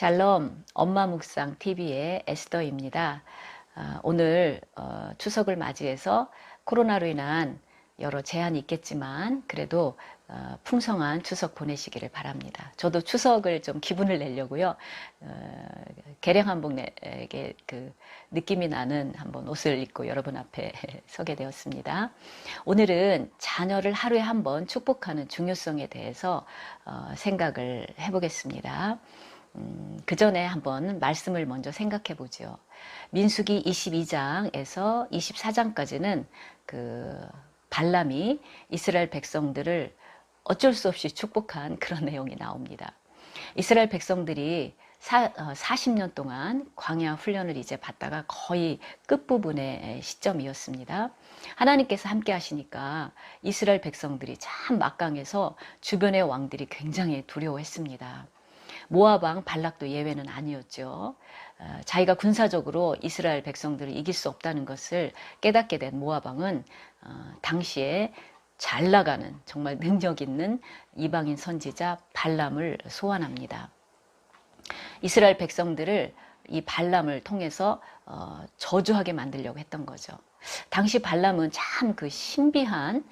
샬롬, 엄마 묵상 TV의 에스더입니다. 오늘 추석을 맞이해서 코로나로 인한 여러 제한이 있겠지만 그래도 풍성한 추석 보내시기를 바랍니다. 저도 추석을 좀 기분을 내려고요. 개량 한복에게 그 느낌이 나는 한번 옷을 입고 여러분 앞에 서게 되었습니다. 오늘은 자녀를 하루에 한 번 축복하는 중요성에 대해서 생각을 해보겠습니다. 그 전에 한번 말씀을 먼저 생각해 보죠. 민수기 22장에서 24장까지는 그 발람이 이스라엘 백성들을 어쩔 수 없이 축복한 그런 내용이 나옵니다. 이스라엘 백성들이 40년 동안 광야 훈련을 이제 받다가 거의 끝부분의 시점이었습니다. 하나님께서 함께 하시니까 이스라엘 백성들이 참 막강해서 주변의 왕들이 굉장히 두려워했습니다. 모압 왕 발락도 예외는 아니었죠. 자기가 군사적으로 이스라엘 백성들을 이길 수 없다는 것을 깨닫게 된 모압 왕은 당시에 잘 나가는 정말 능력 있는 이방인 선지자 발람을 소환합니다. 이스라엘 백성들을 이 발람을 통해서 저주하게 만들려고 했던 거죠. 당시 발람은 참 그 신비한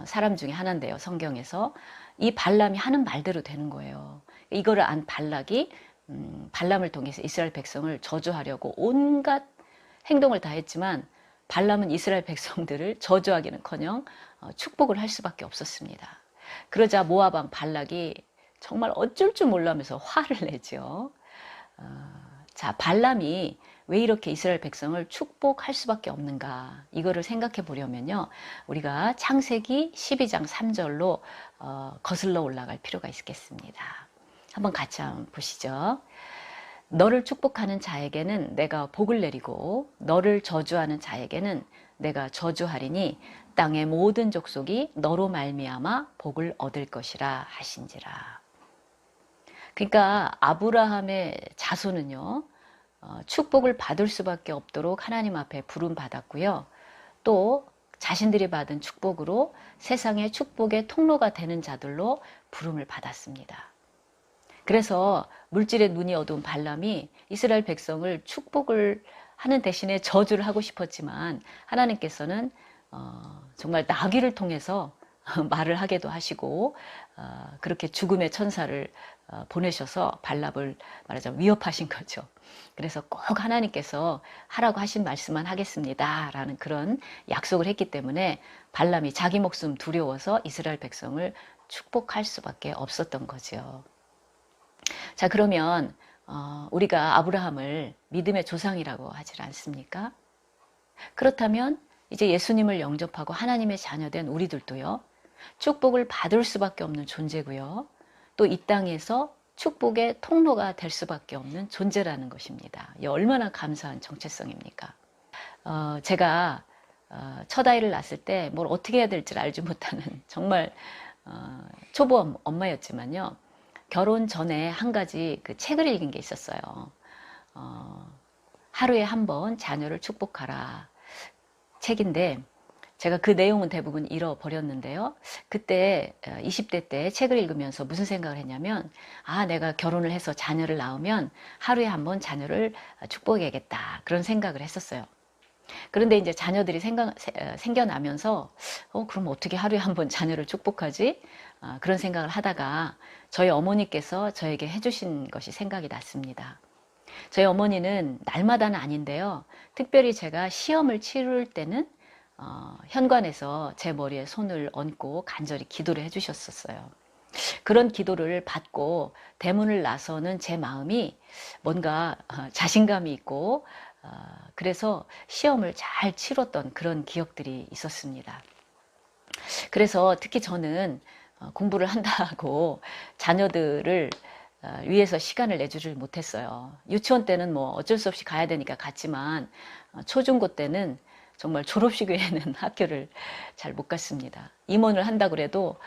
사람 중에 하나인데요. 성경에서 이 발람이 하는 말대로 되는 거예요. 이거를 안 발락이 발람을 통해서 이스라엘 백성을 저주하려고 온갖 행동을 다 했지만 발람은 이스라엘 백성들을 저주하기는커녕 축복을 할 수밖에 없었습니다. 그러자 모압 왕 발락이 정말 어쩔 줄 몰라면서 화를 내죠. 자, 발람이 왜 이렇게 이스라엘 백성을 축복할 수밖에 없는가, 이거를 생각해 보려면요, 우리가 창세기 12장 3절로 거슬러 올라갈 필요가 있겠습니다. 한번 같이 한번 보시죠. 너를 축복하는 자에게는 내가 복을 내리고 너를 저주하는 자에게는 내가 저주하리니 땅의 모든 족속이 너로 말미암아 복을 얻을 것이라 하신지라. 그러니까 아브라함의 자손은요, 축복을 받을 수밖에 없도록 하나님 앞에 부름 받았고요. 또 자신들이 받은 축복으로 세상의 축복의 통로가 되는 자들로 부름을 받았습니다. 그래서 물질의 눈이 어두운 발람이 이스라엘 백성을 축복을 하는 대신에 저주를 하고 싶었지만 하나님께서는 정말 나귀를 통해서 말을 하게도 하시고 그렇게 죽음의 천사를 보내셔서 발람을 말하자면 위협하신 거죠. 그래서 꼭 하나님께서 하라고 하신 말씀만 하겠습니다 라는 그런 약속을 했기 때문에 발람이 자기 목숨 두려워서 이스라엘 백성을 축복할 수밖에 없었던 거죠. 자, 그러면 우리가 아브라함을 믿음의 조상이라고 하지 않습니까? 그렇다면 이제 예수님을 영접하고 하나님의 자녀된 우리들도요, 축복을 받을 수밖에 없는 존재고요, 또 이 땅에서 축복의 통로가 될 수밖에 없는 존재라는 것입니다. 이 얼마나 감사한 정체성입니까? 제가 첫 아이를 낳았을 때 뭘 어떻게 해야 될지 알지 못하는 정말 초보 엄마였지만요, 결혼 전에 한 가지 그 책을 읽은 게 있었어요. 하루에 한 번 자녀를 축복하라 책인데, 제가 그 내용은 대부분 잃어버렸는데요. 그때 20대 때 책을 읽으면서 무슨 생각을 했냐면, 내가 결혼을 해서 자녀를 낳으면 하루에 한 번 자녀를 축복해야겠다, 그런 생각을 했었어요. 그런데 이제 자녀들이 생겨나면서 그럼 어떻게 하루에 한 번 자녀를 축복하지? 그런 생각을 하다가 저희 어머니께서 저에게 해주신 것이 생각이 났습니다. 저희 어머니는 날마다는 아닌데요, 특별히 제가 시험을 치를 때는 현관에서 제 머리에 손을 얹고 간절히 기도를 해주셨었어요. 그런 기도를 받고 대문을 나서는 제 마음이 뭔가 자신감이 있고 그래서 시험을 잘 치렀던 그런 기억들이 있었습니다. 그래서 특히 저는 공부를 한다고 자녀들을 위해서 시간을 내주질 못했어요. 유치원 때는 뭐 어쩔 수 없이 가야 되니까 갔지만 초중고 때는 정말 졸업식 외에는 학교를 잘 못 갔습니다. 임원을 한다고 해도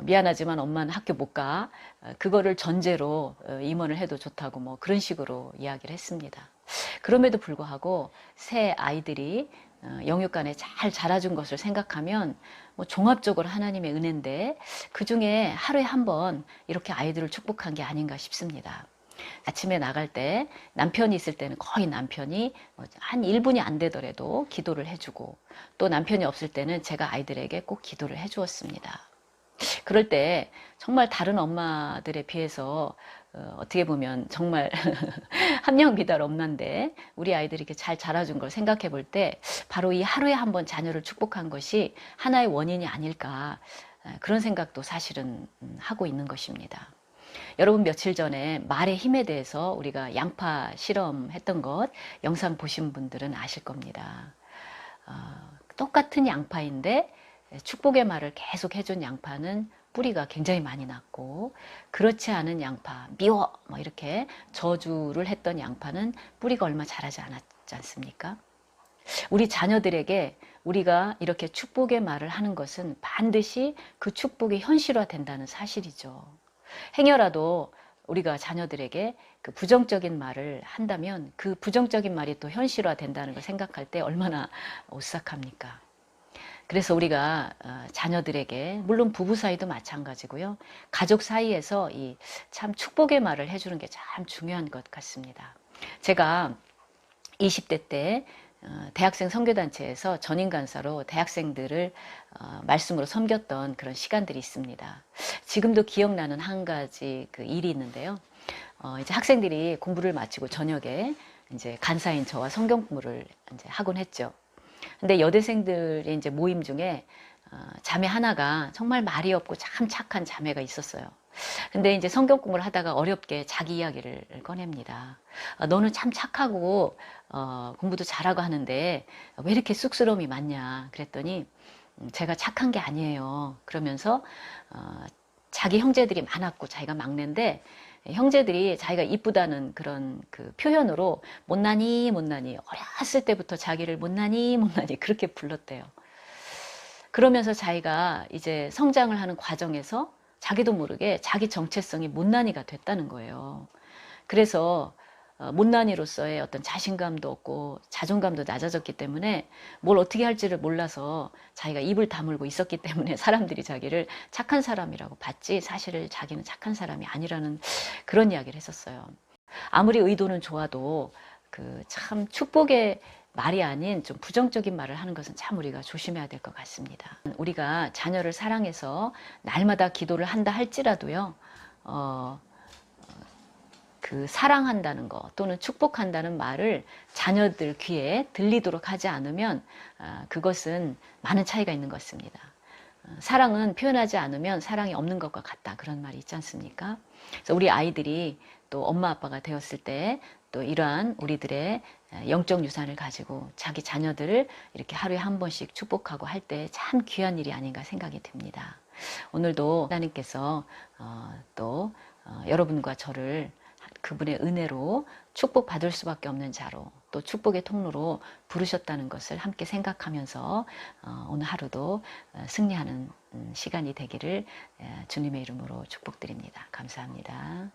미안하지만 엄마는 학교 못 가. 그거를 전제로 임원을 해도 좋다고 뭐 그런 식으로 이야기를 했습니다. 그럼에도 불구하고 새 아이들이 영육간에 잘 자라준 것을 생각하면 뭐 종합적으로 하나님의 은혜인데 그 중에 하루에 한 번 이렇게 아이들을 축복한 게 아닌가 싶습니다. 아침에 나갈 때 남편이 있을 때는 거의 남편이 한 1분이 안 되더라도 기도를 해주고, 또 남편이 없을 때는 제가 아이들에게 꼭 기도를 해주었습니다. 그럴 때 정말 다른 엄마들에 비해서 어떻게 보면 정말 함량 비달 엄마인데 우리 아이들이 이렇게 잘 자라준 걸 생각해 볼 때 바로 이 하루에 한 번 자녀를 축복한 것이 하나의 원인이 아닐까, 그런 생각도 사실은 하고 있는 것입니다. 여러분, 며칠 전에 말의 힘에 대해서 우리가 양파 실험했던 것 영상 보신 분들은 아실 겁니다. 똑같은 양파인데 축복의 말을 계속 해준 양파는 뿌리가 굉장히 많이 났고, 그렇지 않은 양파, 미워 뭐 이렇게 저주를 했던 양파는 뿌리가 얼마 자라지 않았지 않습니까? 우리 자녀들에게 우리가 이렇게 축복의 말을 하는 것은 반드시 그 축복이 현실화된다는 사실이죠. 행여라도 우리가 자녀들에게 그 부정적인 말을 한다면 그 부정적인 말이 또 현실화된다는 걸 생각할 때 얼마나 오싹합니까? 그래서 우리가 자녀들에게, 물론 부부 사이도 마찬가지고요, 가족 사이에서 이 참 축복의 말을 해주는 게 참 중요한 것 같습니다. 제가 20대 때 대학생 선교단체에서 전임 간사로 대학생들을 말씀으로 섬겼던 그런 시간들이 있습니다. 지금도 기억나는 한 가지 그 일이 있는데요. 이제 학생들이 공부를 마치고 저녁에 이제 간사인 저와 성경 공부를 이제 하곤 했죠. 근데 여대생들의 이제 모임 중에 자매 하나가 정말 말이 없고 참 착한 자매가 있었어요. 근데 이제 성경 공부를 하다가 어렵게 자기 이야기를 꺼냅니다. 너는 참 착하고 공부도 잘하고 하는데 왜 이렇게 쑥스러움이 많냐 그랬더니 제가 착한 게 아니에요. 그러면서 자기 형제들이 많았고 자기가 막내인데 형제들이 자기가 이쁘다는 그런 그 표현으로 못나니 못나니, 어렸을 때부터 자기를 못나니 못나니 그렇게 불렀대요. 그러면서 자기가 이제 성장을 하는 과정에서 자기도 모르게 자기 정체성이 못난이가 됐다는 거예요. 그래서 못난이로서의 어떤 자신감도 없고 자존감도 낮아졌기 때문에 뭘 어떻게 할지를 몰라서 자기가 입을 다물고 있었기 때문에 사람들이 자기를 착한 사람이라고 봤지 사실 자기는 착한 사람이 아니라는 그런 이야기를 했었어요. 아무리 의도는 좋아도 그 참 축복의 말이 아닌 좀 부정적인 말을 하는 것은 참 우리가 조심해야 될 것 같습니다. 우리가 자녀를 사랑해서 날마다 기도를 한다 할지라도요, 그 사랑한다는 거 또는 축복한다는 말을 자녀들 귀에 들리도록 하지 않으면 그것은 많은 차이가 있는 것 같습니다. 사랑은 표현하지 않으면 사랑이 없는 것과 같다, 그런 말이 있지 않습니까? 그래서 우리 아이들이 또 엄마 아빠가 되었을 때 또 이러한 우리들의 영적 유산을 가지고 자기 자녀들을 이렇게 하루에 한 번씩 축복하고 할 때 참 귀한 일이 아닌가 생각이 듭니다. 오늘도 하나님께서 또 여러분과 저를 그분의 은혜로 축복받을 수밖에 없는 자로, 또 축복의 통로로 부르셨다는 것을 함께 생각하면서 오늘 하루도 승리하는 시간이 되기를 주님의 이름으로 축복드립니다. 감사합니다.